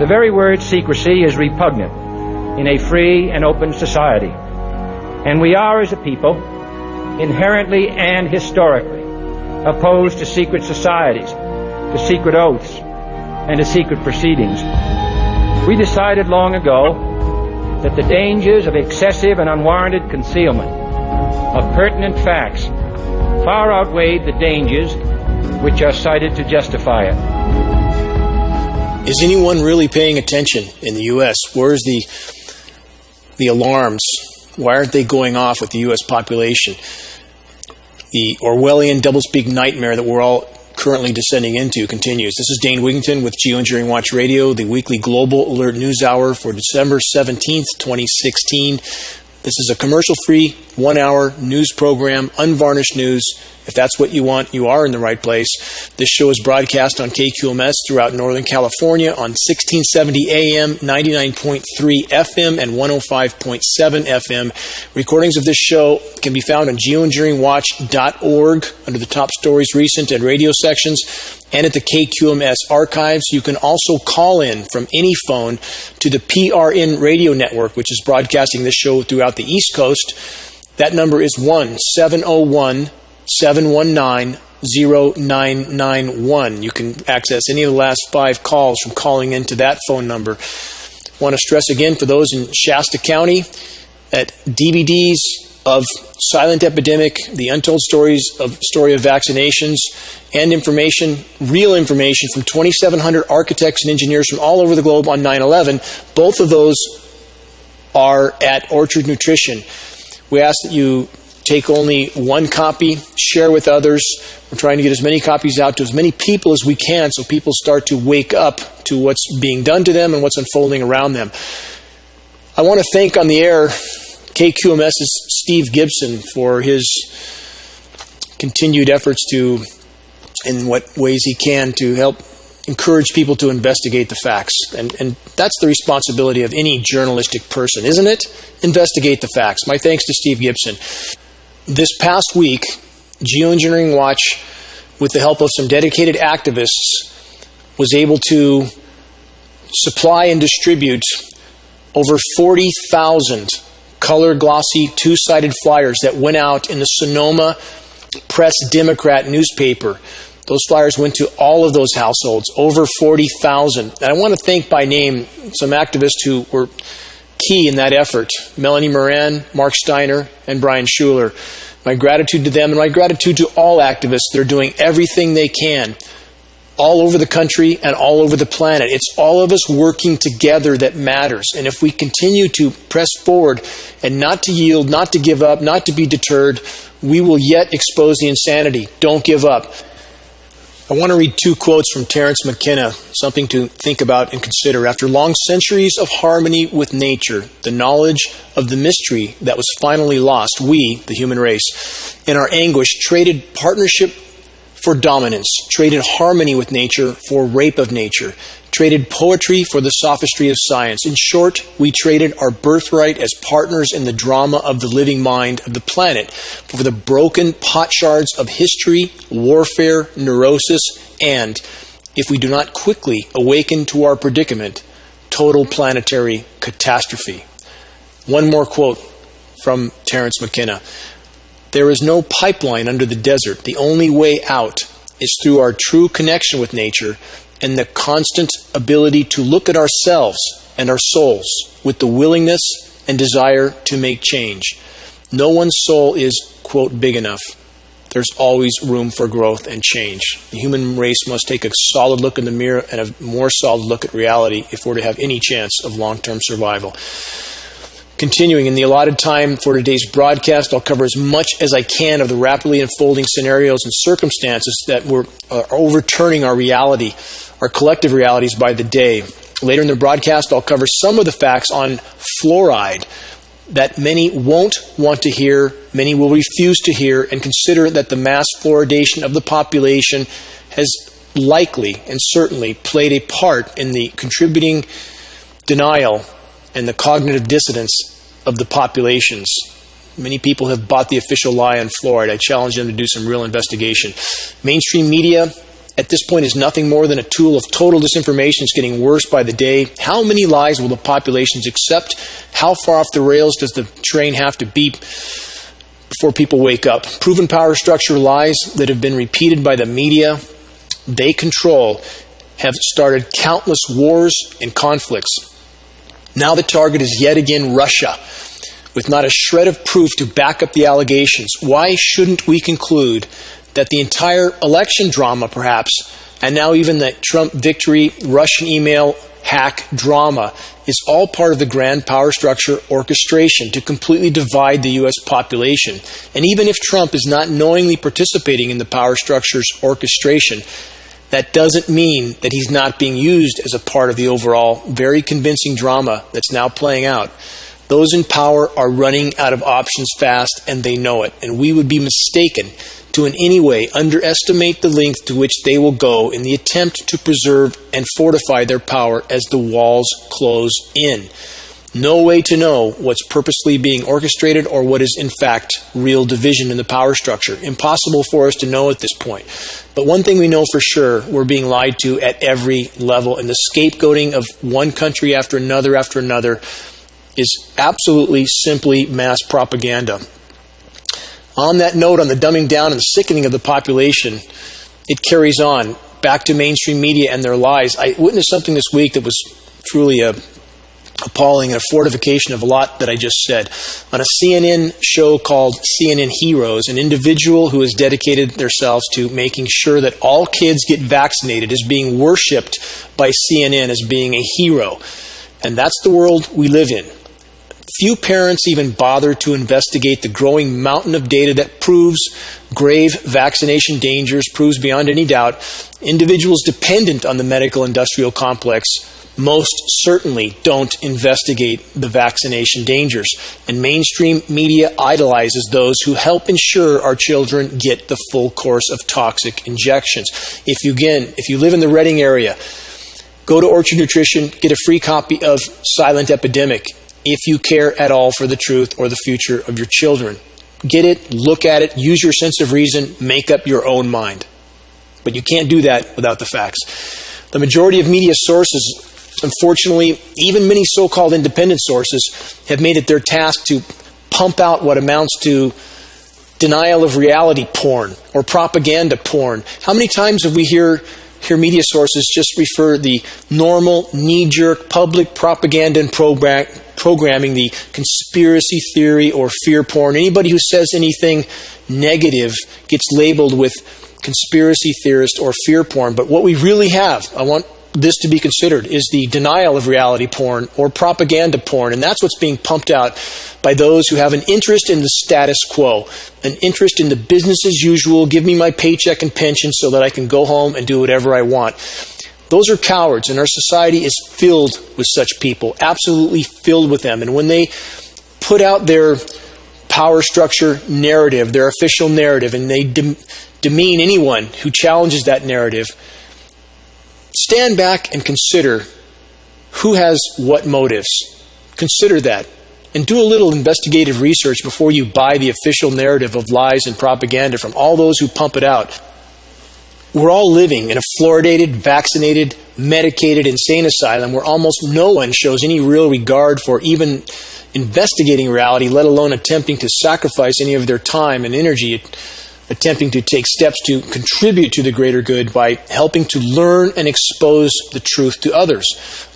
The very word secrecy is repugnant in a free and open society. And we are, as a people, inherently and historically opposed to secret societies, to secret oaths, and to secret proceedings. We decided long ago that the dangers of excessive and unwarranted concealment of pertinent facts far outweighed the dangers which are cited to justify it. Is anyone really paying attention in the U.S.? Where's the alarms? Why aren't they going off with the U.S. population? The Orwellian doublespeak nightmare that we're all currently descending into continues. This is Dane Wigington with GeoEngineering Watch Radio, the weekly Global Alert News Hour for December 17th, 2016. This is a commercial-free, one-hour news program, unvarnished news. If that's what you want, you are in the right place. This show is broadcast on KQMS throughout Northern California on 1670 AM, 99.3 FM, and 105.7 FM. Recordings of this show can be found on geoengineeringwatch.org under the top stories, recent, and radio sections, and at the KQMS archives. You can also call in from any phone to the PRN radio network, which is broadcasting this show throughout the East Coast. That number is 1-701-719-0991. You can access any of the last 5 calls from calling into that phone number. I want to stress again for those in Shasta County that DVDs of Silent Epidemic, the untold story of vaccinations, and information, real information from 2,700 architects and engineers from all over the globe on 9/11, both of those are at Orchard Nutrition. We ask that you take only one copy, share with others. We're trying to get as many copies out to as many people as we can so people start to wake up to what's being done to them and what's unfolding around them. I want to thank on the air KQMS's Steve Gibson for his continued efforts to, in what ways he can, to help encourage people to investigate the facts. And that's the responsibility of any journalistic person, isn't it? Investigate the facts. My thanks to Steve Gibson. This past week, GeoEngineering Watch, with the help of some dedicated activists, was able to supply and distribute over 40,000 color glossy two-sided flyers that went out in the Sonoma Press Democrat newspaper. Those flyers went to all of those households, over 40,000. And I want to thank by name some activists who were key in that effort: Melanie Moran, Mark Steiner, and Brian Schuler. My gratitude to them, and my gratitude to all activists that are doing everything they can all over the country and all over the planet. It's all of us working together that matters. And if we continue to press forward and not to yield, not to give up, not to be deterred, we will yet expose the insanity. Don't give up. I want to read 2 quotes from Terence McKenna, something to think about and consider. After long centuries of harmony with nature, the knowledge of the mystery that was finally lost, we, the human race, in our anguish, traded partnership for dominance, traded harmony with nature for rape of nature, traded poetry for the sophistry of science. In short, we traded our birthright as partners in the drama of the living mind of the planet for the broken potsherds of history, warfare, neurosis, and, if we do not quickly awaken to our predicament, total planetary catastrophe. One more quote from Terence McKenna. There is no pipeline under the desert. The only way out is through our true connection with nature and the constant ability to look at ourselves and our souls with the willingness and desire to make change. No one's soul is, quote, big enough. There's always room for growth and change. The human race must take a solid look in the mirror and a more solid look at reality if we're to have any chance of long-term survival. Continuing in the allotted time for today's broadcast, I'll cover as much as I can of the rapidly unfolding scenarios and circumstances that are overturning our reality, our collective realities by the day. Later in the broadcast, I'll cover some of the facts on fluoride that many won't want to hear, many will refuse to hear, and consider that the mass fluoridation of the population has likely and certainly played a part in the contributing denial and the cognitive dissonance of the populations. Many people have bought the official lie on fluoride. I challenge them to do some real investigation. Mainstream media at this point is nothing more than a tool of total disinformation. It's getting worse by the day. How many lies will the populations accept? How far off the rails does the train have to beep before people wake up? Proven power structure lies that have been repeated by the media they control have started countless wars and conflicts. Now the target is yet again Russia, with not a shred of proof to back up the allegations. Why shouldn't we conclude that the entire election drama, perhaps, and now even the Trump victory, Russian email hack drama, is all part of the grand power structure orchestration to completely divide the U.S. population? And even if Trump is not knowingly participating in the power structure's orchestration, that doesn't mean that he's not being used as a part of the overall very convincing drama that's now playing out. Those in power are running out of options fast, and they know it. And we would be mistaken to in any way underestimate the length to which they will go in the attempt to preserve and fortify their power as the walls close in. No way to know what's purposely being orchestrated or what is in fact real division in the power structure. Impossible for us to know at this point. But one thing we know for sure, we're being lied to at every level, and the scapegoating of one country after another is absolutely simply mass propaganda. On that note, on the dumbing down and the sickening of the population, it carries on back to mainstream media and their lies. I witnessed something this week that was truly appalling and a fortification of a lot that I just said. On a CNN show called CNN Heroes, an individual who has dedicated themselves to making sure that all kids get vaccinated is being worshipped by CNN as being a hero. And that's the world we live in. Few parents even bother to investigate the growing mountain of data that proves grave vaccination dangers, proves beyond any doubt individuals dependent on the medical industrial complex most certainly don't investigate the vaccination dangers. And mainstream media idolizes those who help ensure our children get the full course of toxic injections. If you live in the Reading area, go to Orchard Nutrition, get a free copy of Silent Epidemic if you care at all for the truth or the future of your children. Get it, look at it, use your sense of reason, make up your own mind. But you can't do that without the facts. The majority of media sources, unfortunately, even many so-called independent sources, have made it their task to pump out what amounts to denial of reality porn or propaganda porn. How many times have we hear media sources just refer the normal, knee-jerk public propaganda and programming, the conspiracy theory or fear porn? Anybody who says anything negative gets labeled with conspiracy theorist or fear porn. But what we really have, I want this to be considered, is the denial of reality porn or propaganda porn. And that's what's being pumped out by those who have an interest in the status quo, an interest in the business as usual, give me my paycheck and pension so that I can go home and do whatever I want. Those are cowards, and our society is filled with such people, absolutely filled with them. And when they put out their power structure narrative, their official narrative, and they demean anyone who challenges that narrative, stand back and consider who has what motives. Consider that. And do a little investigative research before you buy the official narrative of lies and propaganda from all those who pump it out. We're all living in a fluoridated, vaccinated, medicated, insane asylum where almost no one shows any real regard for even investigating reality, let alone attempting to sacrifice any of their time and energy, attempting to take steps to contribute to the greater good by helping to learn and expose the truth to others,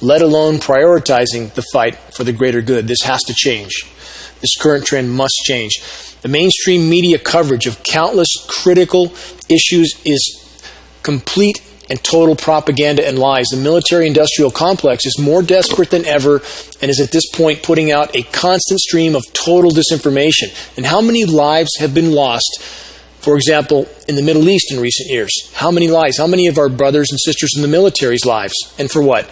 let alone prioritizing the fight for the greater good. This has to change. This current trend must change. The mainstream media coverage of countless critical issues is complete and total propaganda and lies. The military-industrial complex is more desperate than ever and is at this point putting out a constant stream of total disinformation. And how many lives have been lost, for example, in the Middle East in recent years? How many lives? How many of our brothers and sisters in the military's lives? And for what?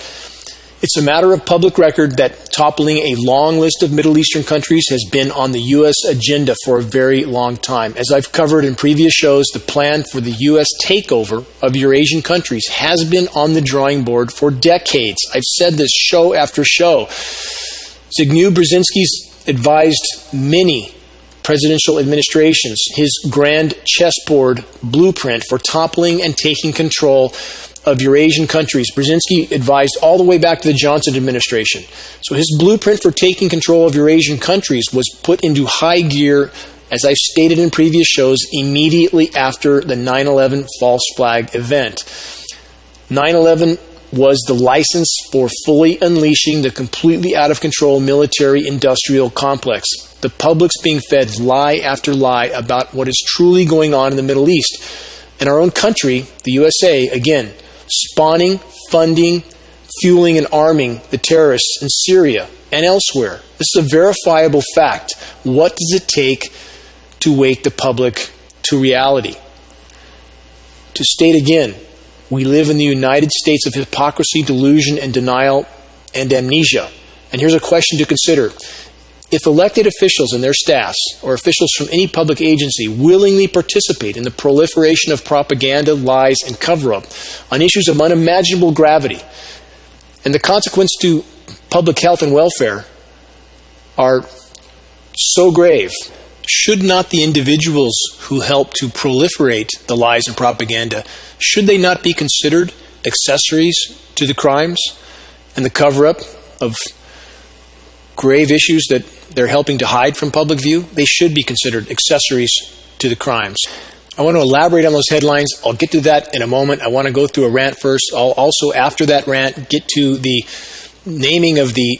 It's a matter of public record that toppling a long list of Middle Eastern countries has been on the U.S. agenda for a very long time. As I've covered in previous shows, the plan for the U.S. takeover of Eurasian countries has been on the drawing board for decades. I've said this show after show. Zbigniew Brzezinski's advised many presidential administrations, his grand chessboard blueprint for toppling and taking control of Eurasian countries. Brzezinski advised all the way back to the Johnson administration. So his blueprint for taking control of Eurasian countries was put into high gear, as I've stated in previous shows, immediately after the 9/11 false flag event. 9/11 was the license for fully unleashing the completely out of control military-industrial complex. The public's being fed lie after lie about what is truly going on in the Middle East. In our own country, the USA, again, spawning, funding, fueling, and arming the terrorists in Syria and elsewhere. This is a verifiable fact. What does it take to wake the public to reality? To state again, we live in the United States of hypocrisy, delusion, and denial, and amnesia. And here's a question to consider. If elected officials and their staffs, or officials from any public agency, willingly participate in the proliferation of propaganda, lies, and cover-up on issues of unimaginable gravity, and the consequence to public health and welfare are so grave, should not the individuals who help to proliferate the lies and propaganda, should they not be considered accessories to the crimes and the cover-up of grave issues that they're helping to hide from public view? They should be considered accessories to the crimes. I want to elaborate on those headlines. I'll get to that in a moment. I want to go through a rant first. I'll also, after that rant, get to the naming of the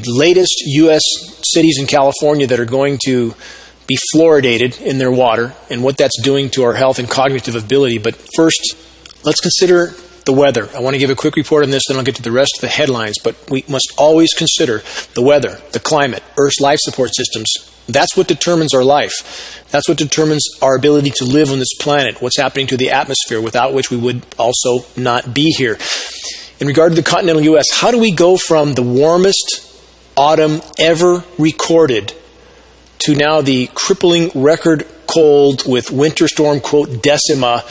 latest U.S. cities in California that are going to be fluoridated in their water and what that's doing to our health and cognitive ability. But first, let's consider the weather. I want to give a quick report on this, then I'll get to the rest of the headlines. But we must always consider the weather, the climate, Earth's life support systems. That's what determines our life. That's what determines our ability to live on this planet, what's happening to the atmosphere, without which we would also not be here. In regard to the continental U.S., how do we go from the warmest autumn ever recorded to now the crippling record cold with winter storm, quote, decima,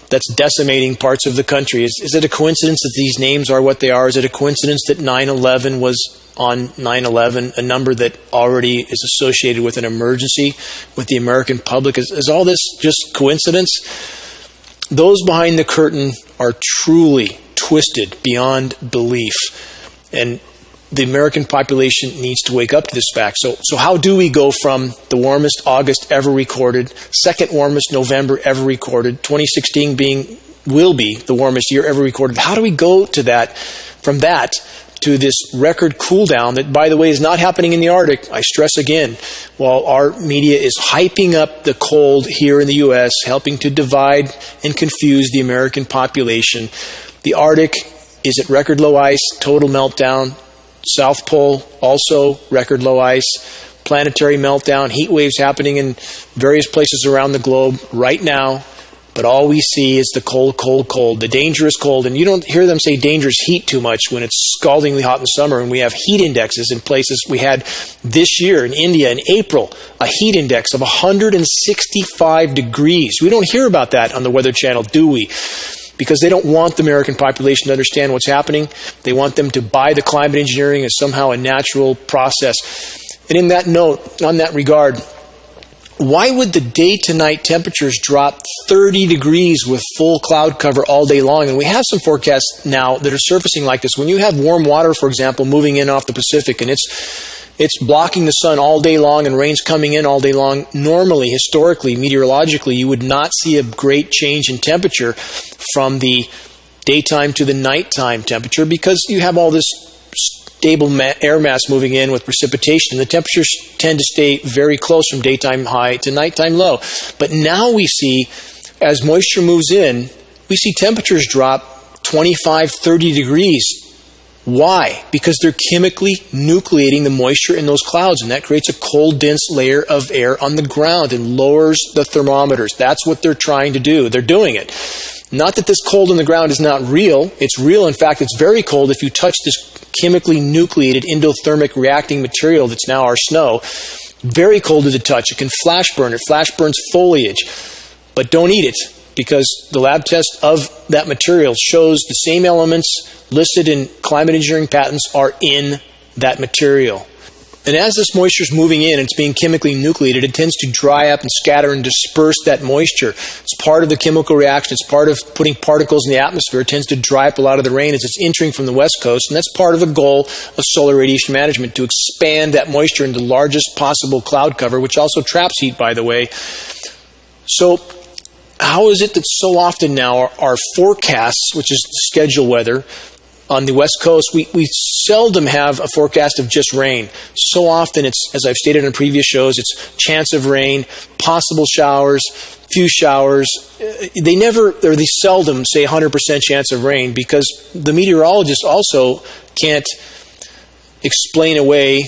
that's decimating parts of the country? Is it a coincidence that these names are what they are? Is it a coincidence that 9/11 was on 9/11, a number that already is associated with an emergency with the American public? Is all this just coincidence? Those behind the curtain are truly twisted beyond belief, and the American population needs to wake up to this fact. So how do we go from the warmest August ever recorded, second warmest November ever recorded, 2016 will be the warmest year ever recorded? How do we go to that, from that to this record cool down that, by the way, is not happening in the Arctic? I stress again, while our media is hyping up the cold here in the U.S., helping to divide and confuse the American population, the Arctic is at record low ice, total meltdown. South Pole, also record low ice, planetary meltdown, heat waves happening in various places around the globe right now. But all we see is the cold, cold, cold, the dangerous cold. And you don't hear them say dangerous heat too much when it's scaldingly hot in summer, and we have heat indexes in places. We had this year in India in April a heat index of 165 degrees. We don't hear about that on the Weather Channel, do we? Because they don't want the American population to understand what's happening. They want them to buy the climate engineering as somehow a natural process. And in that note, on that regard, why would the day-to-night temperatures drop 30 degrees with full cloud cover all day long? And we have some forecasts now that are surfacing like this. When you have warm water, for example, moving in off the Pacific, and it's blocking the sun all day long and rain's coming in all day long, normally, historically, meteorologically, you would not see a great change in temperature from the daytime to the nighttime temperature, because you have all this stable air mass moving in with precipitation. The temperatures tend to stay very close from daytime high to nighttime low. But now we see, as moisture moves in, we see temperatures drop 25, 30 degrees. Why? Because they're chemically nucleating the moisture in those clouds, and that creates a cold, dense layer of air on the ground and lowers the thermometers. That's what they're trying to do. They're doing it. Not that this cold in the ground is not real. It's real. In fact, it's very cold if you touch this chemically nucleated endothermic reacting material that's now our snow. Very cold to the touch. It can flash burn. It flash burns foliage. But don't eat it, because the lab test of that material shows the same elements listed in climate engineering patents are in that material. And as this moisture is moving in, it's being chemically nucleated, it tends to dry up and scatter and disperse that moisture. It's part of the chemical reaction. It's part of putting particles in the atmosphere. It tends to dry up a lot of the rain as it's entering from the west coast. And that's part of the goal of solar radiation management, to expand that moisture into the largest possible cloud cover, which also traps heat, by the way. So how is it that so often now our forecasts, which is schedule weather, on the west coast, we seldom have a forecast of just rain. So often it's, as I've stated in previous shows, it's chance of rain, possible showers, few showers. They seldom say 100% chance of rain, because the meteorologist also can't explain away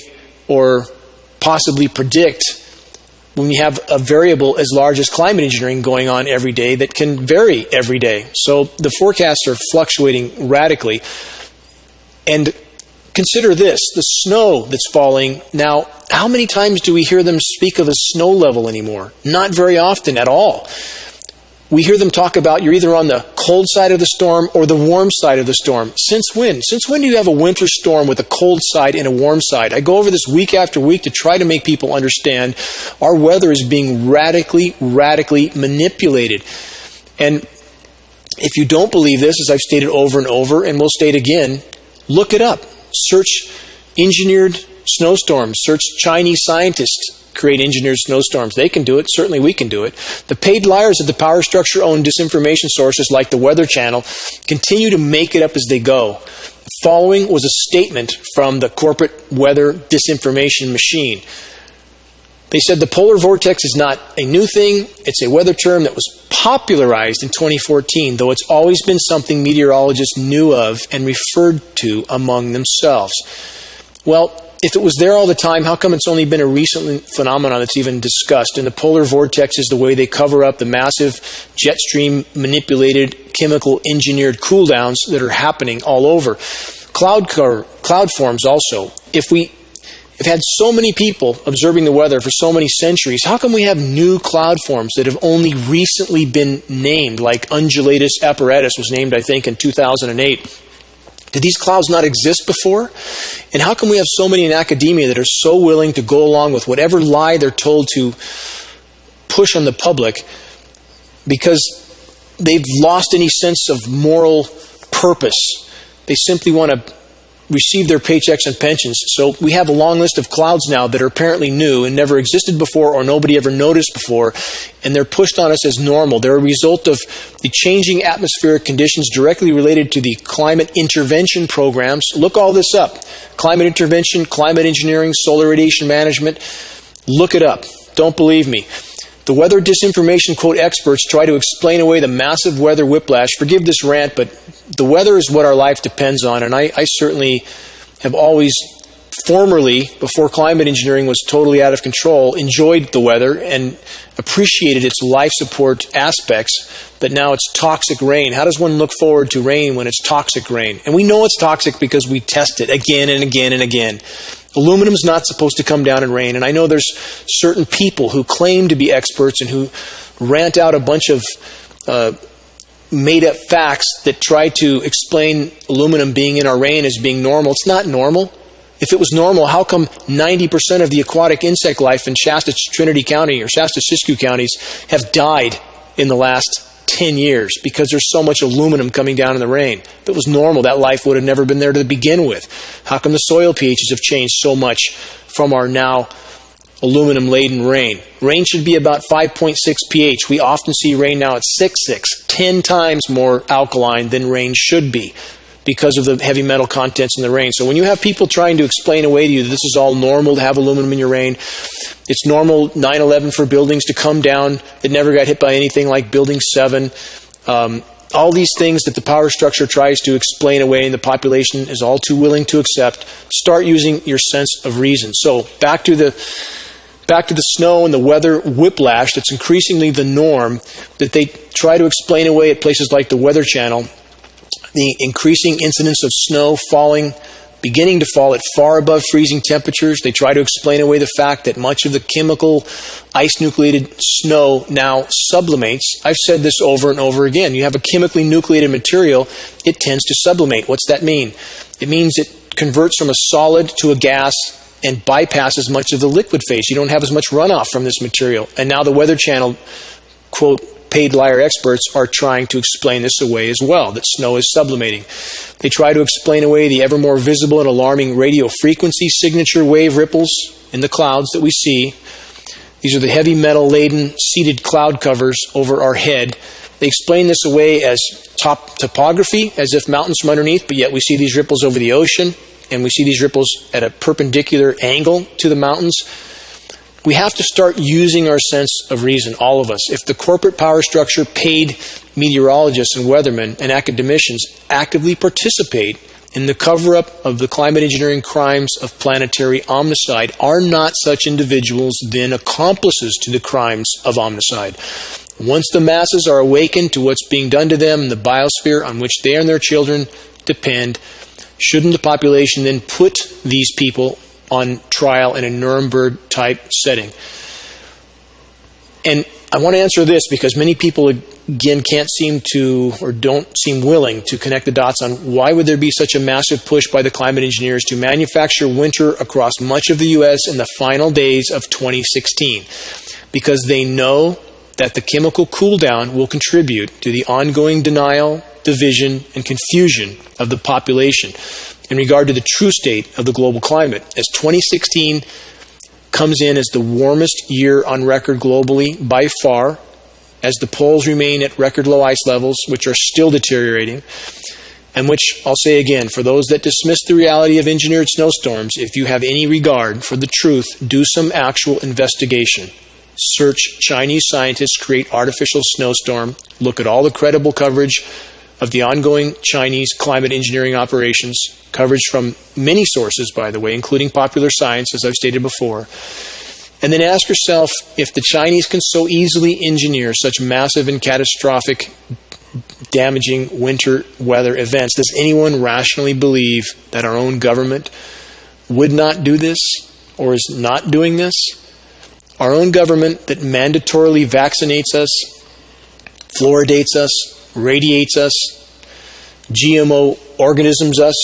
or possibly predict when you have a variable as large as climate engineering going on every day that can vary every day. So the forecasts are fluctuating radically. And consider this, the snow that's falling. Now, how many times do we hear them speak of a snow level anymore? Not very often at all. We hear them talk about you're either on the cold side of the storm or the warm side of the storm. Since when? Since when do you have a winter storm with a cold side and a warm side? I go over this week after week to try to make people understand our weather is being radically manipulated. And if you don't believe this, as I've stated over and over, and we'll state again, look it up. Search engineered snowstorms. Search Chinese scientists create engineered snowstorms. They can do it. Certainly we can do it. The paid liars of the power structure-owned disinformation sources like the Weather Channel continue to make it up as they go. The following was a statement from the corporate weather disinformation machine. They said the polar vortex is not a new thing. It's a weather term that was popularized in 2014, though it's always been something meteorologists knew of and referred to among themselves. Well, if it was there all the time, how come it's only been a recent phenomenon that's even discussed? And the polar vortex is the way they cover up the massive jet stream manipulated, chemical engineered cool downs that are happening all over. Cloud forms also. If we have had so many people observing the weather for so many centuries, how come we have new cloud forms that have only recently been named, like undulatus apparatus was named, I think, in 2008? Did these clouds not exist before? And how come we have so many in academia that are so willing to go along with whatever lie they're told to push on the public, because they've lost any sense of moral purpose? They simply want to receive their paychecks and pensions. So we have a long list of clouds now that are apparently new and never existed before or nobody ever noticed before, and they're pushed on us as normal. They're a result of the changing atmospheric conditions directly related to the climate intervention programs. Look all this up. Climate intervention, climate engineering, solar radiation management. Look it up. Don't believe me. The weather disinformation quote experts try to explain away the massive weather whiplash. Forgive this rant, but the weather is what our life depends on, and I certainly have always, formerly, before climate engineering was totally out of control, enjoyed the weather and appreciated its life support aspects, but now it's toxic rain. How does one look forward to rain when it's toxic rain? And we know it's toxic because we test it again and again and again. Aluminum is not supposed to come down in rain, and I know there's certain people who claim to be experts and who rant out a bunch of made-up facts that try to explain aluminum being in our rain as being normal. It's not normal. If it was normal, how come 90% of the aquatic insect life in Shasta Trinity County or Shasta Siskiyou counties have died in the last 10 years? Because there's so much aluminum coming down in the rain. If it was normal, that life would have never been there to begin with. How come the soil pHs have changed so much from our now aluminum-laden rain? Rain should be about 5.6 pH. We often see rain now at 6.6, 10 times more alkaline than rain should be because of the heavy metal contents in the rain. So when you have people trying to explain away to you that this is all normal to have aluminum in your rain, it's normal 9/11 for buildings to come down that never got hit by anything like Building 7. All these things that the power structure tries to explain away and the population is all too willing to accept. Start using your sense of reason. So back to the snow and the weather whiplash that's increasingly the norm that they try to explain away at places like the Weather Channel. The increasing incidence of snow beginning to fall at far above freezing temperatures. They try to explain away the fact that much of the chemical ice-nucleated snow now sublimates. I've said this over and over again. You have a chemically nucleated material, it tends to sublimate. What's that mean? It means it converts from a solid to a gas and bypasses much of the liquid phase. You don't have as much runoff from this material. And now the Weather Channel, quote, paid liar experts are trying to explain this away as well, that snow is sublimating. They try to explain away the ever more visible and alarming radio frequency signature wave ripples in the clouds that we see. These are the heavy metal-laden seeded cloud covers over our head. They explain this away as topography, as if mountains from underneath, but yet we see these ripples over the ocean, and we see these ripples at a perpendicular angle to the mountains. We have to start using our sense of reason, all of us. If the corporate power structure paid meteorologists and weathermen and academicians actively participate in the cover-up of the climate engineering crimes of planetary omnicide, are not such individuals then accomplices to the crimes of omnicide? Once the masses are awakened to what's being done to them in the biosphere on which they and their children depend, shouldn't the population then put these people on trial in a Nuremberg-type setting? And I want to answer this because many people, again, can't seem to, or don't seem willing to connect the dots on why would there be such a massive push by the climate engineers to manufacture winter across much of the U.S. in the final days of 2016. Because they know that the chemical cool down will contribute to the ongoing denial, division, and confusion of the population in regard to the true state of the global climate, as 2016 comes in as the warmest year on record globally by far, as the poles remain at record low ice levels, which are still deteriorating, and which, I'll say again, for those that dismiss the reality of engineered snowstorms, if you have any regard for the truth, do some actual investigation. Search Chinese scientists create artificial snowstorm, look at all the credible coverage of the ongoing Chinese climate engineering operations, coverage from many sources, by the way, including Popular Science, as I've stated before, and then ask yourself, if the Chinese can so easily engineer such massive and catastrophic, damaging winter weather events, does anyone rationally believe that our own government would not do this, or is not doing this? Our own government that mandatorily vaccinates us, fluoridates us, radiates us, GMO organisms us.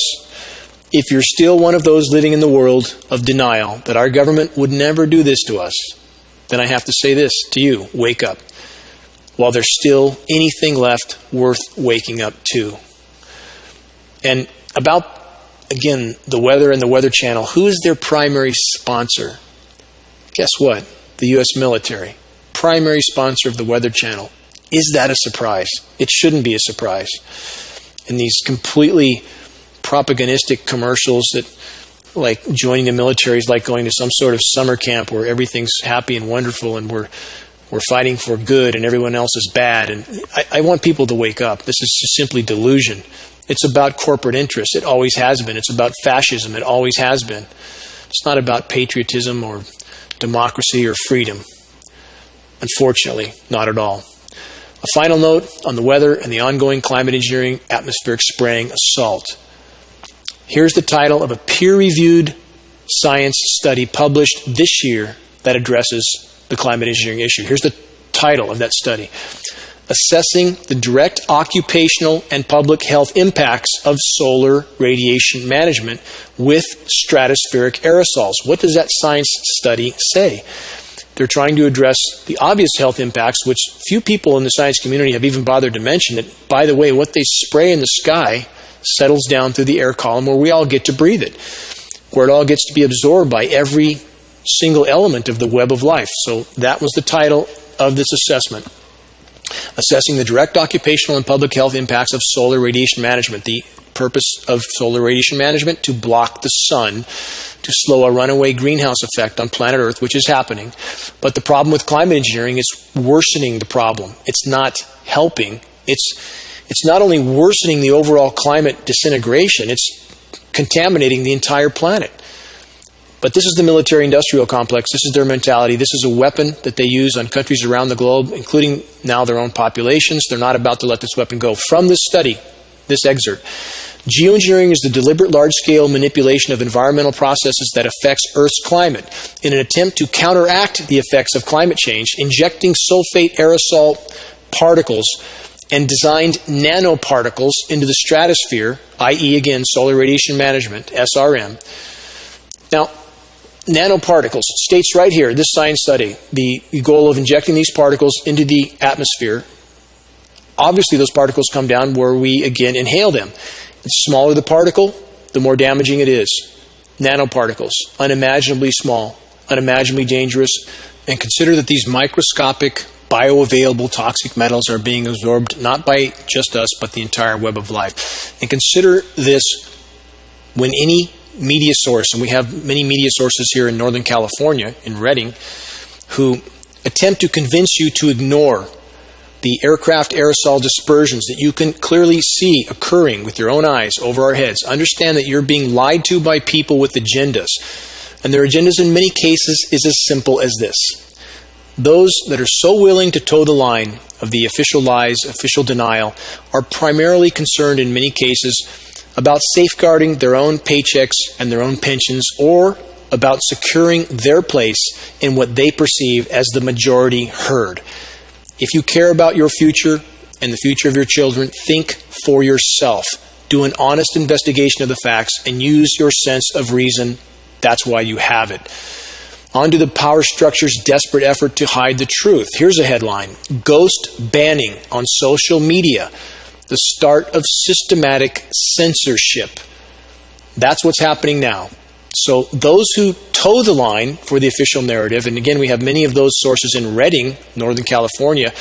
If you're still one of those living in the world of denial that our government would never do this to us, then I have to say this to you: wake up. While there's still anything left worth waking up to. And about, again, the weather and the Weather Channel, who is their primary sponsor? Guess what? The U.S. military. Primary sponsor of the Weather Channel. Is that a surprise? It shouldn't be a surprise. And these completely propagandistic commercials that, like, joining the military is like going to some sort of summer camp where everything's happy and wonderful and we're fighting for good and everyone else is bad. And I want people to wake up. This is just simply delusion. It's about corporate interest. It always has been. It's about fascism. It always has been. It's not about patriotism or democracy or freedom. Unfortunately, not at all. A final note on the weather and the ongoing climate engineering atmospheric spraying assault. Here's the title of a peer-reviewed science study published this year that addresses the climate engineering issue. Here's the title of that study: Assessing the Direct Occupational and Public Health Impacts of Solar Radiation Management with Stratospheric Aerosols. What does that science study say? They're trying to address the obvious health impacts, which few people in the science community have even bothered to mention. That, by the way, what they spray in the sky settles down through the air column where we all get to breathe it, where it all gets to be absorbed by every single element of the web of life. So that was the title of this assessment: Assessing the Direct Occupational and Public Health Impacts of Solar Radiation Management. The purpose of solar radiation management: to block the sun, to slow a runaway greenhouse effect on planet Earth, which is happening. But the problem with climate engineering is worsening the problem. It's not helping. It's not only worsening the overall climate disintegration, it's contaminating the entire planet. But this is the military-industrial complex. This is their mentality. This is a weapon that they use on countries around the globe, including now their own populations. They're not about to let this weapon go. From this study, this excerpt: geoengineering is the deliberate large-scale manipulation of environmental processes that affects Earth's climate in an attempt to counteract the effects of climate change, injecting sulfate aerosol particles and designed nanoparticles into the stratosphere, i.e., again, solar radiation management, SRM. Now, Nanoparticles, states right here, this science study, the goal of injecting these particles into the atmosphere. Obviously, those particles come down where we, again, inhale them. The smaller the particle, the more damaging it is. Nanoparticles, unimaginably small, unimaginably dangerous. And consider that these microscopic, bioavailable toxic metals are being absorbed not by just us, but the entire web of life. And consider this when any media source, and we have many media sources here in Northern California, in Redding, who attempt to convince you to ignore the aircraft aerosol dispersions that you can clearly see occurring with your own eyes over our heads. Understand that you're being lied to by people with agendas. And their agendas in many cases is as simple as this. Those that are so willing to toe the line of the official lies, official denial, are primarily concerned in many cases about safeguarding their own paychecks and their own pensions, or about securing their place in what they perceive as the majority herd. If you care about your future and the future of your children, think for yourself. Do an honest investigation of the facts and use your sense of reason. That's why you have it. On to the power structure's desperate effort to hide the truth. Here's a headline: Ghost banning on social media. The start of systematic censorship. That's what's happening now. So those who toe the line for the official narrative, and again, we have many of those sources in Redding, Northern California,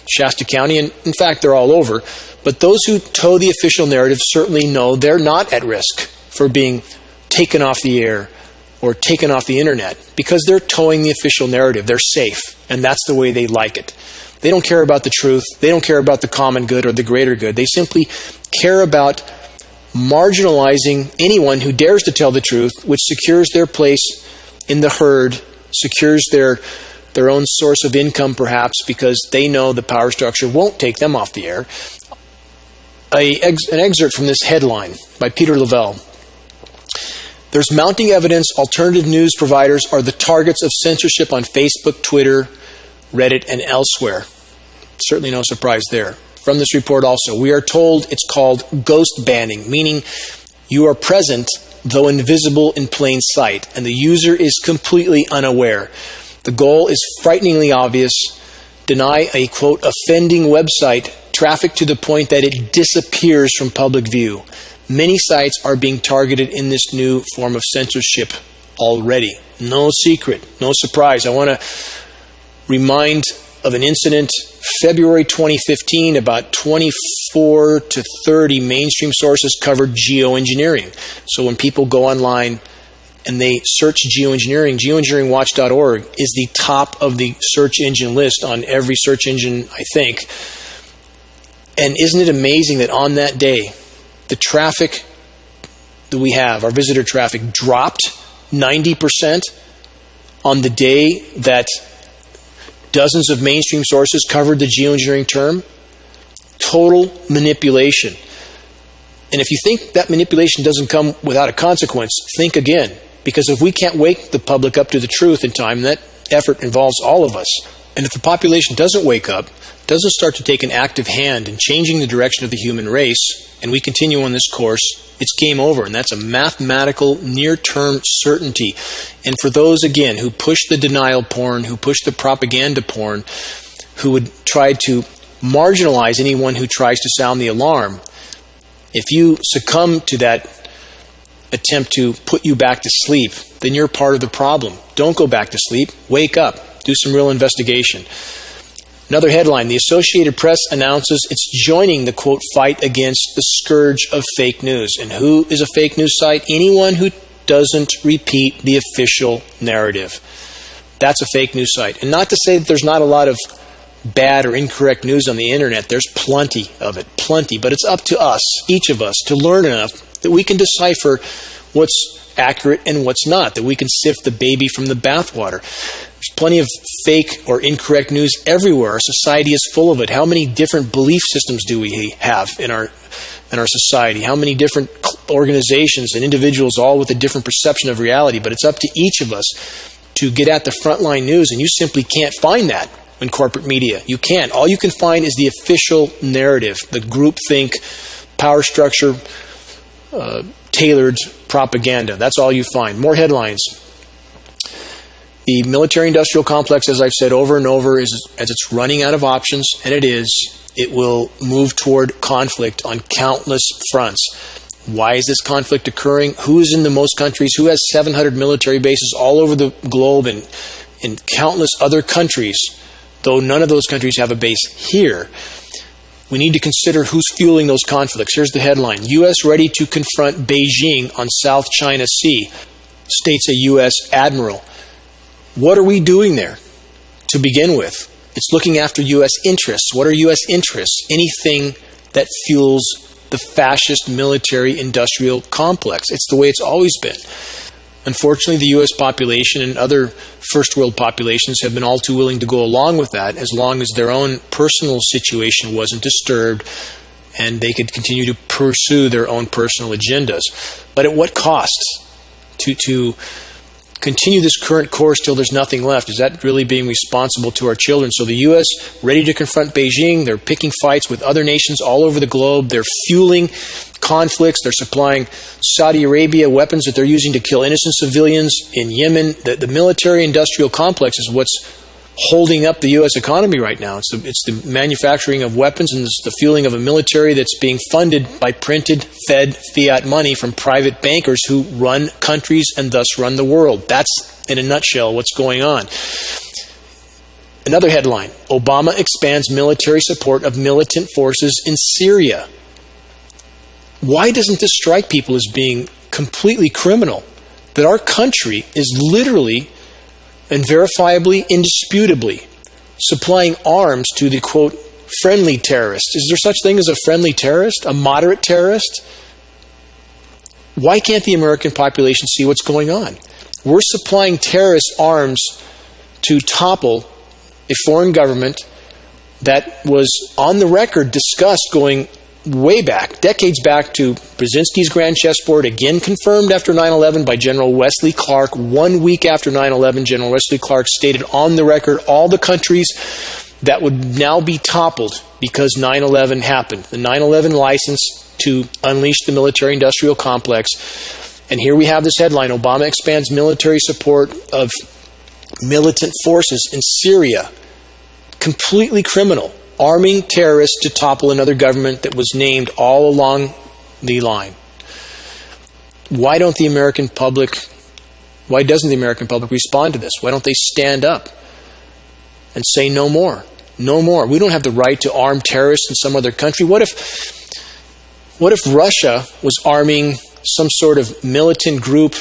Shasta County, and in fact, they're all over. But those who toe the official narrative certainly know they're not at risk for being taken off the air or taken off the internet, because they're towing the official narrative. They're safe, and that's the way they like it. They don't care about the truth. They don't care about the common good or the greater good. They simply care about marginalizing anyone who dares to tell the truth, which secures their place in the herd, secures their own source of income perhaps, because they know the power structure won't take them off the air. An excerpt from this headline by Peter Lavelle. There's mounting evidence alternative news providers are the targets of censorship on Facebook, Twitter, Reddit, and elsewhere. Certainly no surprise there. From this report also, we are told it's called ghost banning, meaning you are present though invisible in plain sight, and the user is completely unaware. The goal is frighteningly obvious. Deny a, quote, offending website traffic to the point that it disappears from public view. Many sites are being targeted in this new form of censorship already. No secret, no surprise. I want to remind of an incident, February 2015, about 24 to 30 mainstream sources covered geoengineering. So when people go online and they search geoengineering, geoengineeringwatch.org is the top of the search engine list on every search engine, I think. And isn't it amazing that on that day, the traffic that we have, our visitor traffic, dropped 90% on the day that dozens of mainstream sources covered the geoengineering term? Total manipulation. And if you think that manipulation doesn't come without a consequence, think again. Because if we can't wake the public up to the truth in time, that effort involves all of us. And if the population doesn't wake up, doesn't start to take an active hand in changing the direction of the human race, and we continue on this course, it's game over. And that's a mathematical, near-term certainty. And for those, again, who push the denial porn, who push the propaganda porn, who would try to marginalize anyone who tries to sound the alarm, if you succumb to that attempt to put you back to sleep, then you're part of the problem. Don't go back to sleep. Wake up. Do some real investigation. Another headline, the Associated Press announces it's joining the, quote, fight against the scourge of fake news. And who is a fake news site? Anyone who doesn't repeat the official narrative. That's a fake news site. And not to say that there's not a lot of bad or incorrect news on the internet. There's plenty of it, plenty. But it's up to us, each of us, to learn enough that we can decipher what's accurate and what's not, that we can sift the baby from the bathwater. There's plenty of fake or incorrect news everywhere. Our society is full of it. How many different belief systems do we have in our society? How many different organizations and individuals, all with a different perception of reality? But it's up to each of us to get at the frontline news, and you simply can't find that in corporate media. You can't. All you can find is the official narrative, the groupthink, power structure, tailored propaganda. That's all you find. More headlines. The military-industrial complex, as I've said over and over, as it's running out of options, and it will move toward conflict on countless fronts. Why is this conflict occurring? Who is in the most countries? Who has 700 military bases all over the globe and in countless other countries, though none of those countries have a base here? We need to consider who's fueling those conflicts. Here's the headline: U.S. ready to confront Beijing on South China Sea, states a U.S. admiral. What are we doing there to begin with? It's looking after U.S. interests. What are U.S. interests? Anything that fuels the fascist military-industrial complex. It's the way it's always been. Unfortunately, the U.S. population and other first-world populations have been all too willing to go along with that as long as their own personal situation wasn't disturbed and they could continue to pursue their own personal agendas. But at what cost? To continue this current course till there's nothing left? Is that really being responsible to our children? So the U.S. ready to confront Beijing. They're picking fights with other nations all over the globe. They're fueling conflicts. They're supplying Saudi Arabia weapons that they're using to kill innocent civilians in Yemen. The military-industrial complex is what's holding up the U.S. economy right now. It's the manufacturing of weapons, and it's the fueling of a military that's being funded by printed, fed fiat money from private bankers who run countries and thus run the world. That's, in a nutshell, what's going on. Another headline: Obama expands military support of militant forces in Syria. Why doesn't this strike people as being completely criminal? That our country is literally and verifiably, indisputably supplying arms to the, quote, friendly terrorists. Is there such thing as a friendly terrorist? A moderate terrorist? Why can't the American population see what's going on? We're supplying terrorist arms to topple a foreign government that was on the record discussed going way back, decades back, to Brzezinski's Grand Chessboard, again confirmed after 9/11 by General Wesley Clark. 1 week after 9/11, General Wesley Clark stated on the record all the countries that would now be toppled because 9/11 happened. The 9/11 license to unleash the military-industrial complex. And here we have this headline: Obama expands military support of militant forces in Syria. Completely criminal. Arming terrorists to topple another government that was named all along the line. Why doesn't the American public respond to this? Why don't they stand up and say no more? No more. We don't have the right to arm terrorists in some other country. What if Russia was arming some sort of militant group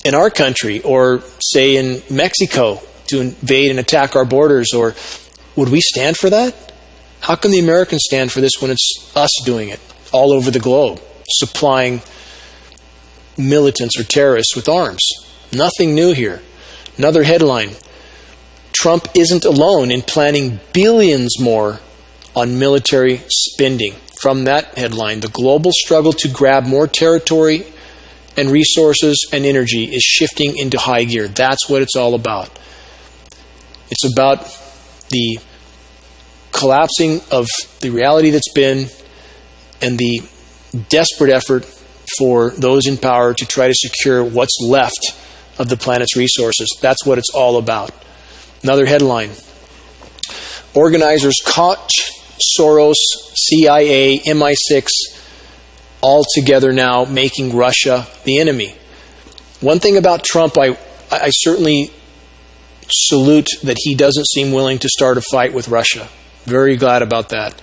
in our country, or say in Mexico, to invade and attack our borders? Or would we stand for that? How can the Americans stand for this when it's us doing it all over the globe, supplying militants or terrorists with arms? Nothing new here. Another headline: Trump isn't alone in planning billions more on military spending. From that headline, the global struggle to grab more territory and resources and energy is shifting into high gear. That's what it's all about. It's about the collapsing of the reality that's been and the desperate effort for those in power to try to secure what's left of the planet's resources. That's what it's all about. Another headline: Organizers Koch, Soros, CIA, MI6, all together now making Russia the enemy. One thing about Trump, I certainly salute that he doesn't seem willing to start a fight with Russia. Very glad about that.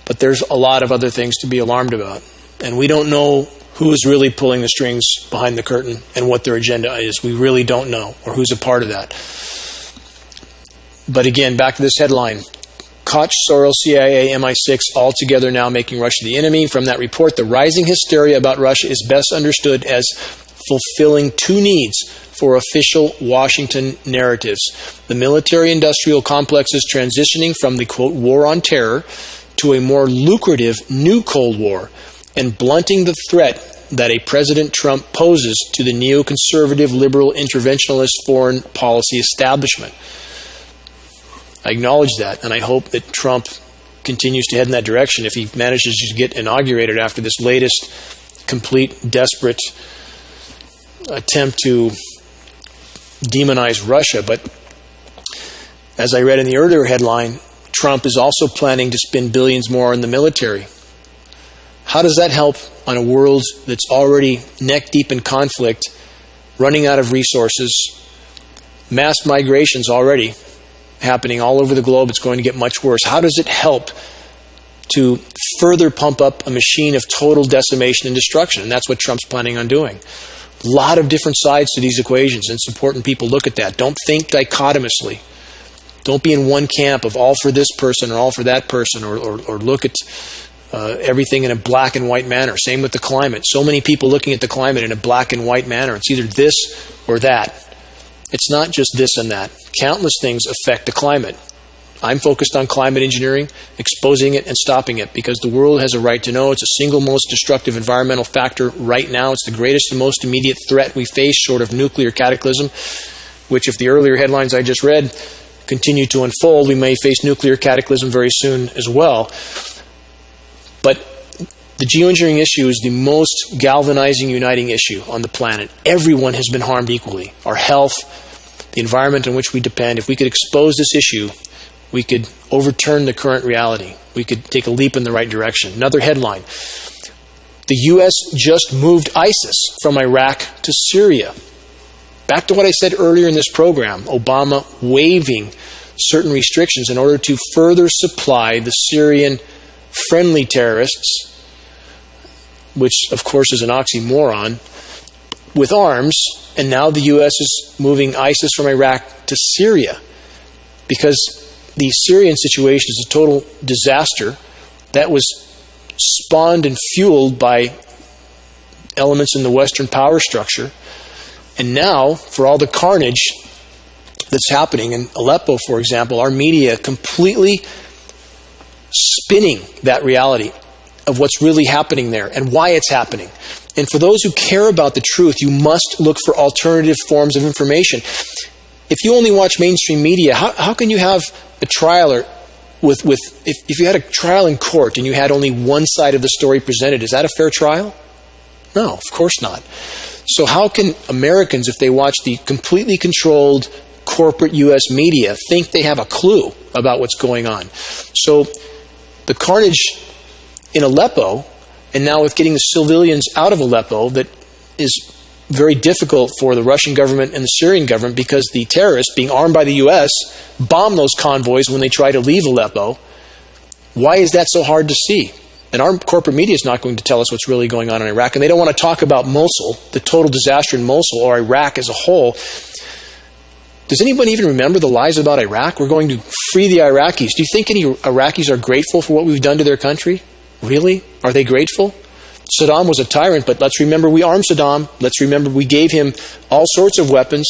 But there's a lot of other things to be alarmed about. And we don't know who is really pulling the strings behind the curtain and what their agenda is. We really don't know, or who's a part of that. But again, back to this headline: Koch, Soros, CIA, MI6, all together now making Russia the enemy. From that report, the rising hysteria about Russia is best understood as fulfilling two needs for official Washington narratives. The military-industrial complex is transitioning from the, quote, war on terror to a more lucrative new Cold War, and blunting the threat that a President Trump poses to the neoconservative, liberal, interventionist foreign policy establishment. I acknowledge that, and I hope that Trump continues to head in that direction if he manages to get inaugurated after this latest complete, desperate attempt to demonize Russia, but as I read in the earlier headline, Trump is also planning to spend billions more on the military. How does that help on a world that's already neck deep in conflict, running out of resources, mass migrations already happening all over the globe? It's going to get much worse. How does it help to further pump up a machine of total decimation and destruction? And that's what Trump's planning on doing. A lot of different sides to these equations, and it's important people look at that. Don't think dichotomously. Don't be in one camp of all for this person or all for that person, or look at everything in a black and white manner. Same with the climate. So many people looking at the climate in a black and white manner. It's either this or that. It's not just this and that. Countless things affect the climate. I'm focused on climate engineering, exposing it and stopping it, because the world has a right to know. It's a single most destructive environmental factor right now. It's the greatest and most immediate threat we face short of nuclear cataclysm, which, if the earlier headlines I just read continue to unfold, we may face nuclear cataclysm very soon as well. But the geoengineering issue is the most galvanizing, uniting issue on the planet. Everyone has been harmed equally. Our health, the environment on which we depend. If we could expose this issue, we could overturn the current reality. We could take a leap in the right direction. Another headline. The U.S. just moved ISIS from Iraq to Syria. Back to what I said earlier in this program, Obama waiving certain restrictions in order to further supply the Syrian-friendly terrorists, which of course is an oxymoron, with arms, and now the U.S. is moving ISIS from Iraq to Syria, because the Syrian situation is a total disaster that was spawned and fueled by elements in the Western power structure. And now, for all the carnage that's happening in Aleppo, for example, our media completely spinning that reality of what's really happening there and why it's happening. And for those who care about the truth, you must look for alternative forms of information. If you only watch mainstream media, how can you have a trial if you had a trial in court and you had only one side of the story presented? Is that a fair trial? No, of course not. So how can Americans, if they watch the completely controlled corporate U.S. media, think they have a clue about what's going on? So the carnage in Aleppo, and now with getting the civilians out of Aleppo, that is very difficult for the Russian government and the Syrian government, because the terrorists, being armed by the U.S., bomb those convoys when they try to leave Aleppo. Why is that so hard to see? And our corporate media is not going to tell us what's really going on in Iraq, and they don't want to talk about Mosul, the total disaster in Mosul, or Iraq as a whole. Does anybody even remember the lies about Iraq? We're going to free the Iraqis. Do you think any Iraqis are grateful for what we've done to their country? Really? Are they grateful? Saddam was a tyrant, but let's remember we armed Saddam. Let's remember we gave him all sorts of weapons,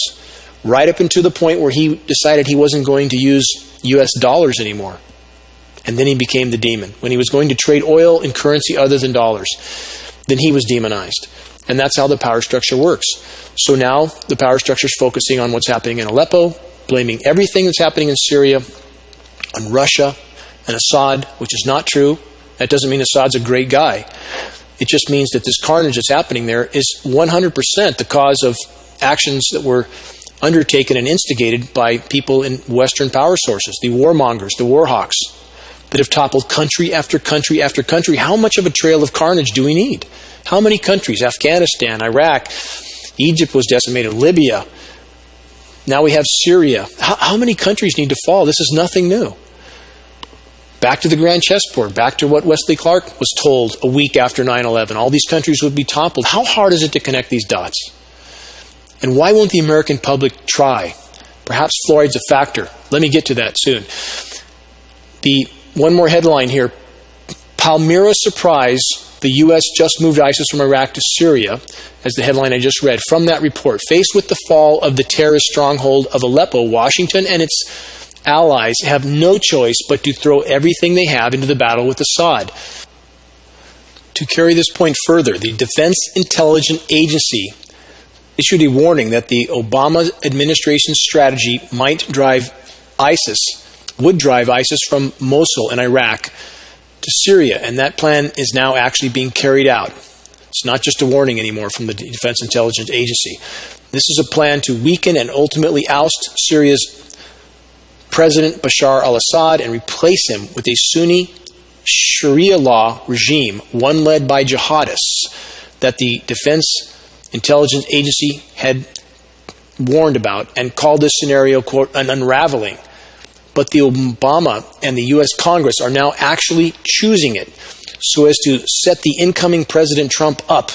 right up until the point where he decided he wasn't going to use U.S. dollars anymore. And then he became the demon. When he was going to trade oil in currency other than dollars, then he was demonized. And that's how the power structure works. So now the power structure is focusing on what's happening in Aleppo, blaming everything that's happening in Syria on Russia and Assad, which is not true. That doesn't mean Assad's a great guy. It just means that this carnage that's happening there is 100% the cause of actions that were undertaken and instigated by people in Western power sources, the warmongers, the warhawks, that have toppled country after country after country. How much of a trail of carnage do we need? How many countries? Afghanistan, Iraq, Egypt was decimated, Libya. Now we have Syria. How many countries need to fall? This is nothing new. Back to the grand chessboard, back to what Wesley Clark was told a week after 9/11. All these countries would be toppled. How hard is it to connect these dots? And why won't the American public try? Perhaps fluoride's a factor. Let me get to that soon. One more headline here. Palmyra surprise, the U.S. just moved ISIS from Iraq to Syria, as the headline I just read. From that report, faced with the fall of the terrorist stronghold of Aleppo, Washington and its allies have no choice but to throw everything they have into the battle with Assad. To carry this point further, the Defense Intelligence Agency issued a warning that the Obama administration's strategy would drive ISIS from Mosul in Iraq to Syria, and that plan is now actually being carried out. It's not just a warning anymore from the Defense Intelligence Agency. This is a plan to weaken and ultimately oust Syria's President Bashar al-Assad and replace him with a Sunni Sharia law regime, one led by jihadists, that the Defense Intelligence Agency had warned about and called this scenario, quote, an unraveling. But the Obama and the U.S. Congress are now actually choosing it so as to set the incoming President Trump up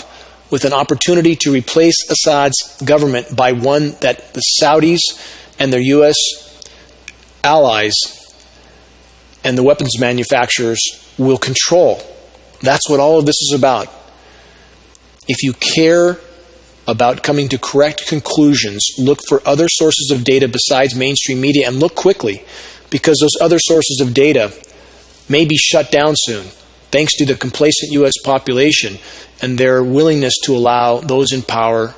with an opportunity to replace Assad's government by one that the Saudis and their U.S. allies and the weapons manufacturers will control. That's what all of this is about. If you care about coming to correct conclusions, look for other sources of data besides mainstream media, and look quickly, because those other sources of data may be shut down soon, thanks to the complacent U.S. population and their willingness to allow those in power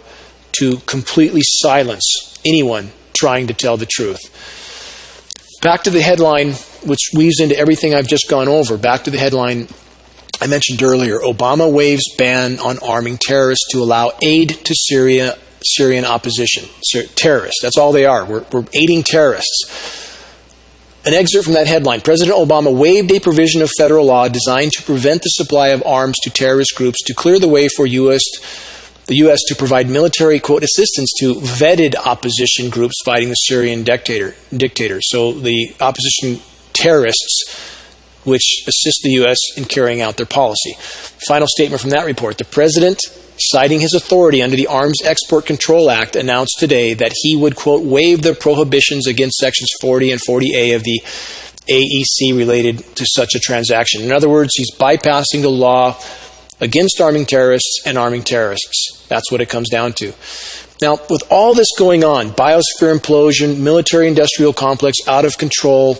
to completely silence anyone trying to tell the truth. Back to the headline, which weaves into everything I've just gone over. Back to the headline I mentioned earlier. Obama waives ban on arming terrorists to allow aid to Syrian opposition. Terrorists, that's all they are. We're aiding terrorists. An excerpt from that headline. President Obama waived a provision of federal law designed to prevent the supply of arms to terrorist groups to clear the way for the U.S. to provide military, quote, assistance to vetted opposition groups fighting the Syrian dictator. So the opposition terrorists which assist the U.S. in carrying out their policy. Final statement from that report. The president, citing his authority under the Arms Export Control Act, announced today that he would, quote, waive the prohibitions against Sections 40 and 40A of the AEC related to such a transaction. In other words, he's bypassing the law against arming terrorists and arming terrorists. That's what it comes down to. Now, with all this going on, biosphere implosion, military-industrial complex out of control,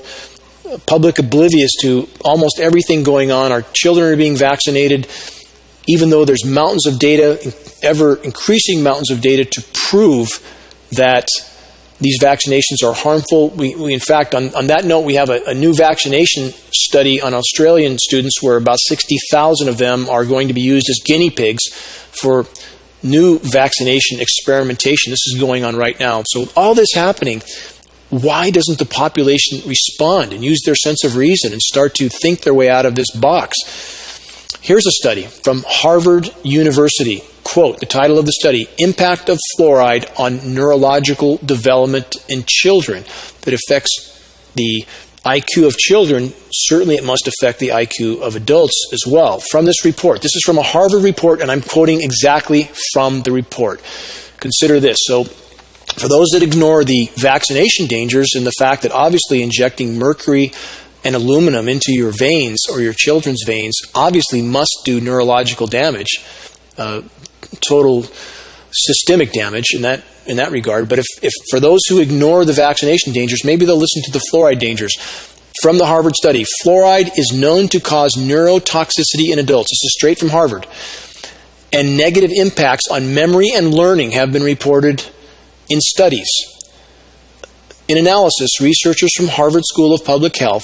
public oblivious to almost everything going on, our children are being vaccinated, even though there's mountains of data, ever increasing mountains of data to prove that these vaccinations are harmful. We in fact, on that note, we have a new vaccination study on Australian students where about 60,000 of them are going to be used as guinea pigs for new vaccination experimentation. This is going on right now. So with all this happening, why doesn't the population respond and use their sense of reason and start to think their way out of this box? Here's a study from Harvard University. Quote, the title of the study, Impact of Fluoride on Neurological Development in Children. That affects the IQ of children. Certainly it must affect the IQ of adults as well. From this report, this is from a Harvard report, and I'm quoting exactly from the report. Consider this. So, for those that ignore the vaccination dangers and the fact that obviously injecting mercury and aluminum into your veins or your children's veins obviously must do neurological damage, total systemic damage in that regard. But if for those who ignore the vaccination dangers, maybe they'll listen to the fluoride dangers. From the Harvard study, fluoride is known to cause neurotoxicity in adults. This is straight from Harvard. And negative impacts on memory and learning have been reported in studies. In analysis, researchers from Harvard School of Public Health,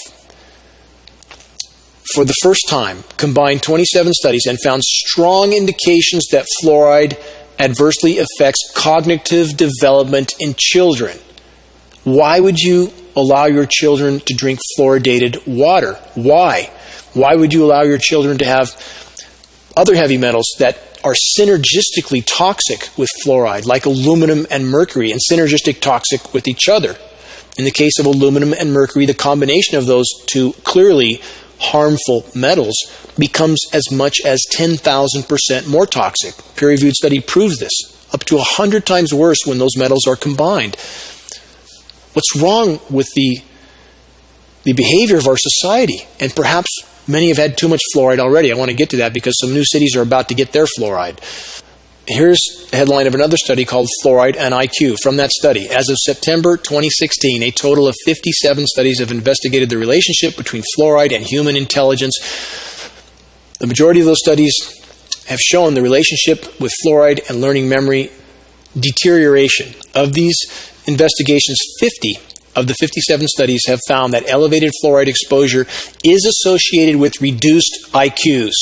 for the first time, combined 27 studies and found strong indications that fluoride adversely affects cognitive development in children. Why would you allow your children to drink fluoridated water? Why? Why would you allow your children to have other heavy metals that are synergistically toxic with fluoride, like aluminum and mercury, and synergistic toxic with each other? In the case of aluminum and mercury, the combination of those two clearly harmful metals becomes as much as 10,000% more toxic. Peer-reviewed study proves this. Up to 100 times worse when those metals are combined. What's wrong with the behavior of our society? And perhaps many have had too much fluoride already. I want to get to that because some new cities are about to get their fluoride. Here's a headline of another study called Fluoride and IQ. From that study, as of September 2016, a total of 57 studies have investigated the relationship between fluoride and human intelligence. The majority of those studies have shown the relationship with fluoride and learning memory deterioration. Of these investigations, 50 of the 57 studies have found that elevated fluoride exposure is associated with reduced IQs.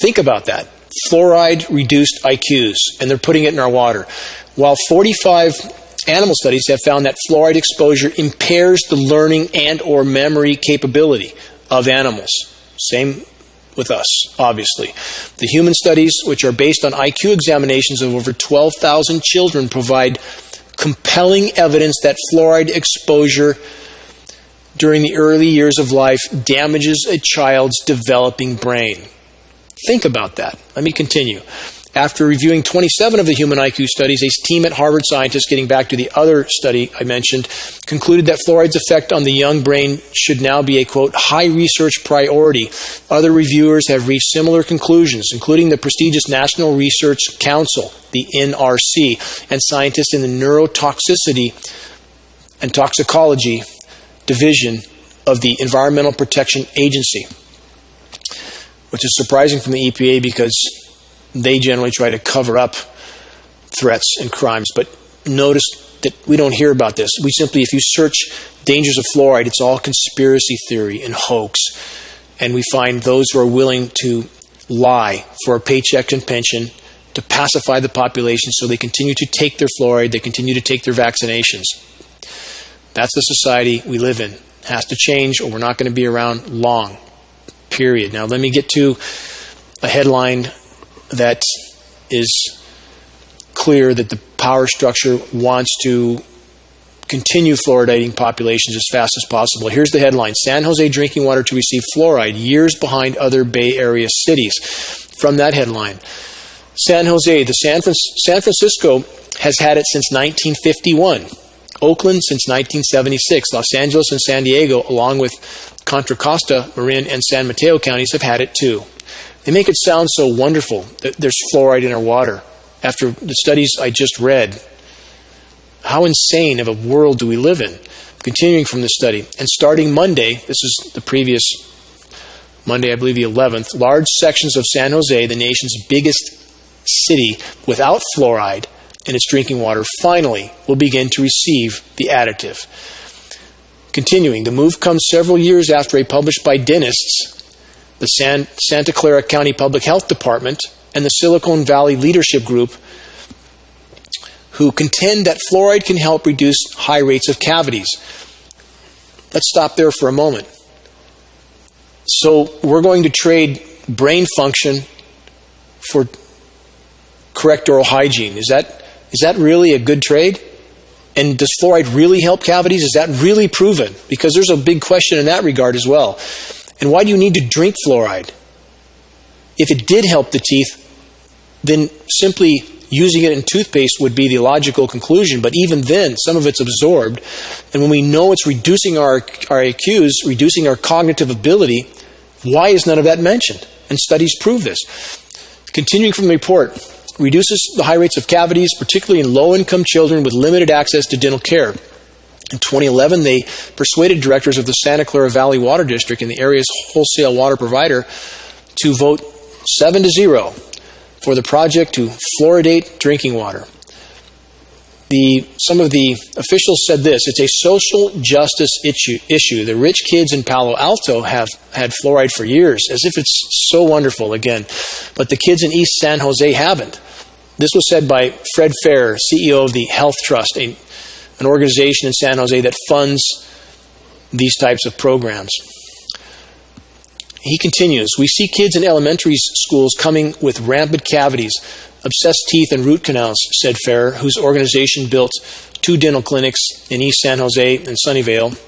Think about that. Fluoride reduced IQs, and they're putting it in our water. while 45 animal studies have found that fluoride exposure impairs the learning and or memory capability of animals. Same with us, obviously. The human studies, which are based on IQ examinations of over 12,000 children, provide compelling evidence that fluoride exposure during the early years of life damages a child's developing brain. Think about that. Let me continue. After reviewing 27 of the human IQ studies, a team at Harvard scientists, getting back to the other study I mentioned, concluded that fluoride's effect on the young brain should now be a, quote, high research priority. Other reviewers have reached similar conclusions, including the prestigious National Research Council, the NRC, and scientists in the Neurotoxicity and Toxicology Division of the Environmental Protection Agency, which is surprising from the EPA because they generally try to cover up threats and crimes. But notice that we don't hear about this. We simply, if you search dangers of fluoride, it's all conspiracy theory and hoax. And we find those who are willing to lie for a paycheck and pension to pacify the population so they continue to take their fluoride, they continue to take their vaccinations. That's the society we live in. It has to change or we're not going to be around long. Period. Now let me get to a headline that is clear that the power structure wants to continue fluoridating populations as fast as possible. Here's the headline: San Jose drinking water to receive fluoride, years behind other Bay Area cities. From that headline, San Jose, San Francisco has had it since 1951. Oakland since 1976. Los Angeles and San Diego, along with Contra Costa, Marin, and San Mateo counties, have had it too. They make it sound so wonderful that there's fluoride in our water. After the studies I just read, how insane of a world do we live in? Continuing from the study, and starting Monday, this is the previous Monday, I believe the 11th, large sections of San Jose, the nation's biggest city, without fluoride in its drinking water, finally will begin to receive the additive. Continuing, the move comes several years after a published by dentists, the Santa Clara County Public Health Department, and the Silicon Valley Leadership Group, who contend that fluoride can help reduce high rates of cavities. Let's stop there for a moment. So we're going to trade brain function for correct oral hygiene. Is that really a good trade? And does fluoride really help cavities? Is that really proven? Because there's a big question in that regard as well. And why do you need to drink fluoride? If it did help the teeth, then simply using it in toothpaste would be the logical conclusion. But even then, some of it's absorbed. And when we know it's reducing our IQs, reducing our cognitive ability, why is none of that mentioned? And studies prove this. Continuing from the report, reduces the high rates of cavities, particularly in low-income children with limited access to dental care. In 2011, they persuaded directors of the Santa Clara Valley Water District and the area's wholesale water provider to vote 7-0 for the project to fluoridate drinking water. Some of the officials said this: it's a social justice issue. The rich kids in Palo Alto have had fluoride for years, as if it's so wonderful again. But the kids in East San Jose haven't. This was said by Fred Fair, CEO of the Health Trust, an organization in San Jose that funds these types of programs. He continues, we see kids in elementary schools coming with rampant cavities, obsessed teeth, and root canals, said Fair, whose organization built 2 dental clinics in East San Jose and Sunnyvale.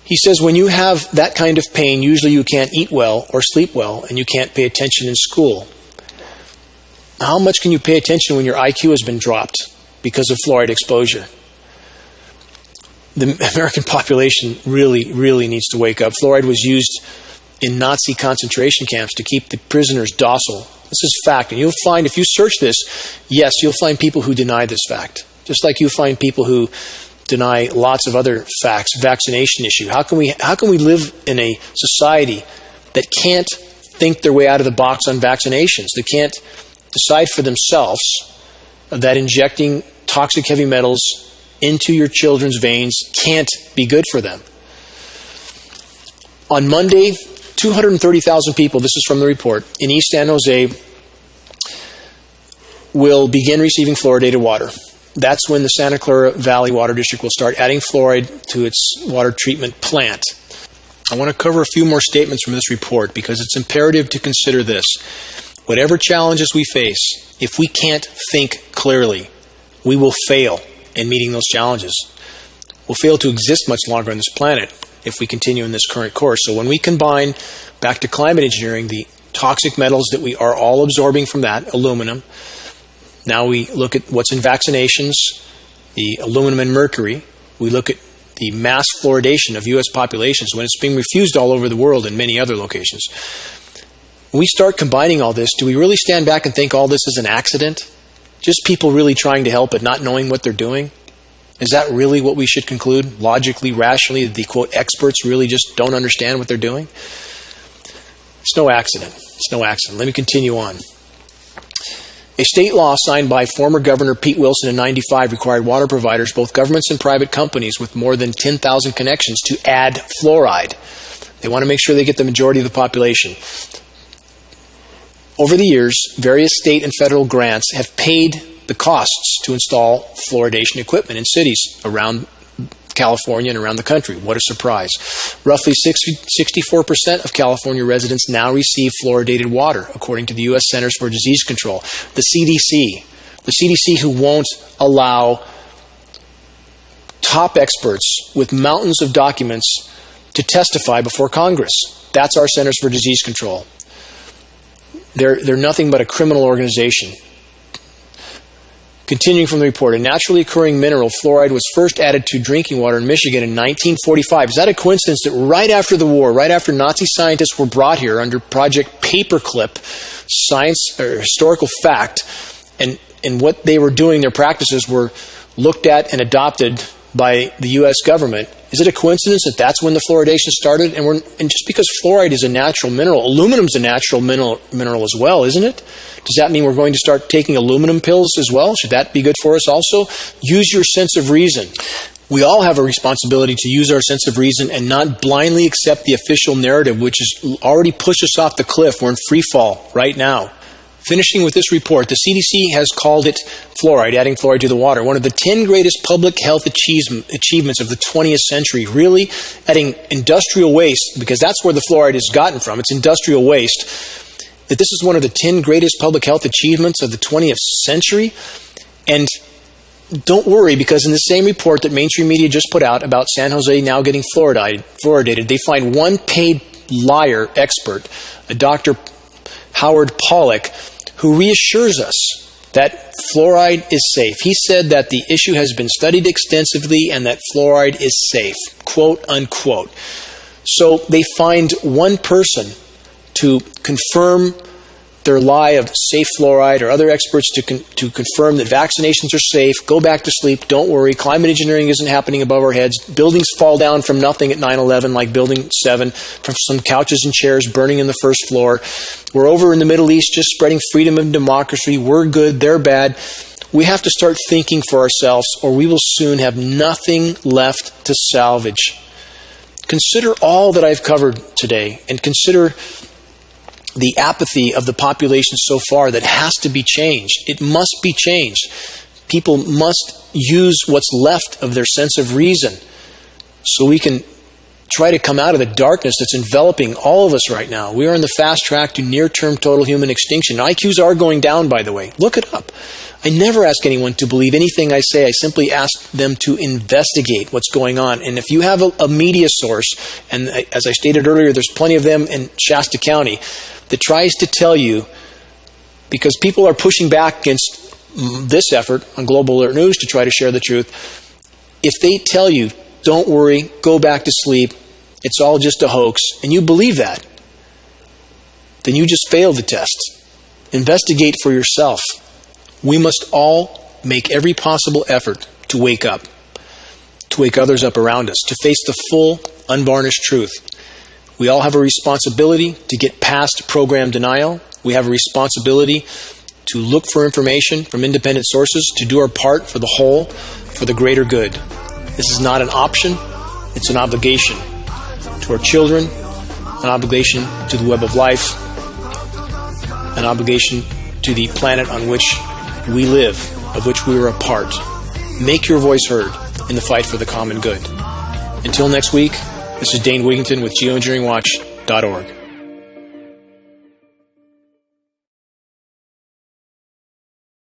He says, when you have that kind of pain, usually you can't eat well or sleep well, and you can't pay attention in school. How much can you pay attention when your IQ has been dropped because of fluoride exposure? The American population really, really needs to wake up. Fluoride was used in Nazi concentration camps to keep the prisoners docile. This is fact. And you'll find, if you search this, yes, you'll find people who deny this fact. Just like you find people who deny lots of other facts. Vaccination issue. How can we live in a society that can't think their way out of the box on vaccinations? They can't decide for themselves that injecting toxic heavy metals into your children's veins can't be good for them. On Monday, 230,000 people, this is from the report, in East San Jose will begin receiving fluoridated water. That's when the Santa Clara Valley Water District will start adding fluoride to its water treatment plant. I want to cover a few more statements from this report because it's imperative to consider this. Whatever challenges we face, if we can't think clearly, we will fail in meeting those challenges. We'll fail to exist much longer on this planet if we continue in this current course. So when we combine, back to climate engineering, the toxic metals that we are all absorbing from that, aluminum, now we look at what's in vaccinations, the aluminum and mercury, we look at the mass fluoridation of U.S. populations when it's being refused all over the world in many other locations. When we start combining all this, do we really stand back and think all this is an accident? Just people really trying to help but not knowing what they're doing? Is that really what we should conclude, logically, rationally, that the, quote, experts really just don't understand what they're doing? It's no accident. It's no accident. Let me continue on. A state law signed by former Governor Pete Wilson in 1995 required water providers, both governments and private companies with more than 10,000 connections, to add fluoride. They want to make sure they get the majority of the population. Over the years, various state and federal grants have paid the costs to install fluoridation equipment in cities around California and around the country. What a surprise. Roughly 64% of California residents now receive fluoridated water, according to the U.S. Centers for Disease Control. The CDC who won't allow top experts with mountains of documents to testify before Congress. That's our Centers for Disease Control. They're nothing but a criminal organization. Continuing from the report, a naturally occurring mineral, fluoride, was first added to drinking water in Michigan in 1945. Is that a coincidence that right after the war, right after Nazi scientists were brought here under Project Paperclip, science or historical fact, and what they were doing, their practices were looked at and adopted by the U.S. government? Is it a coincidence that that's when the fluoridation started? And just because fluoride is a natural mineral, aluminum's a natural mineral as well, isn't it? Does that mean we're going to start taking aluminum pills as well? Should that be good for us also? Use your sense of reason. We all have a responsibility to use our sense of reason and not blindly accept the official narrative, which has already pushed us off the cliff. We're in free fall right now. Finishing with this report, the CDC has called it fluoride, adding fluoride to the water, one of the 10 greatest public health achievements of the 20th century, really adding industrial waste, because that's where the fluoride is gotten from, it's industrial waste, that this is one of the 10 greatest public health achievements of the 20th century. And don't worry, because in the same report that mainstream media just put out about San Jose now getting fluoridated, they find one paid liar expert, a Dr. Howard Pollack, who reassures us that fluoride is safe. He said that the issue has been studied extensively and that fluoride is safe, quote unquote. So they find one person to confirm their lie of safe fluoride, or other experts to confirm that vaccinations are safe. Go back to sleep. Don't worry. Climate engineering isn't happening above our heads. Buildings fall down from nothing at 9/11, like Building 7, from some couches and chairs burning in the first floor. We're over in the Middle East just spreading freedom and democracy. We're good. They're bad. We have to start thinking for ourselves, or we will soon have nothing left to salvage. Consider all that I've covered today, and consider the apathy of the population so far that has to be changed. It must be changed. People must use what's left of their sense of reason so we can try to come out of the darkness that's enveloping all of us right now. We are on the fast track to near-term total human extinction. IQs are going down, by the way. Look it up. I never ask anyone to believe anything I say. I simply ask them to investigate what's going on. And if you have a media source, and as I stated earlier, there's plenty of them in Shasta County, that tries to tell you, because people are pushing back against this effort on Global Alert News to try to share the truth, if they tell you, don't worry, go back to sleep, it's all just a hoax, and you believe that, then you just failed the test. Investigate for yourself. We must all make every possible effort to wake up, to wake others up around us, to face the full, unvarnished truth. We all have a responsibility to get past program denial. We have a responsibility to look for information from independent sources, to do our part for the whole, for the greater good. This is not an option, it's an obligation to our children, an obligation to the web of life, an obligation to the planet on which we live, of which we are a part. Make your voice heard in the fight for the common good. Until next week, this is Dane Wigington with GeoEngineeringWatch.org.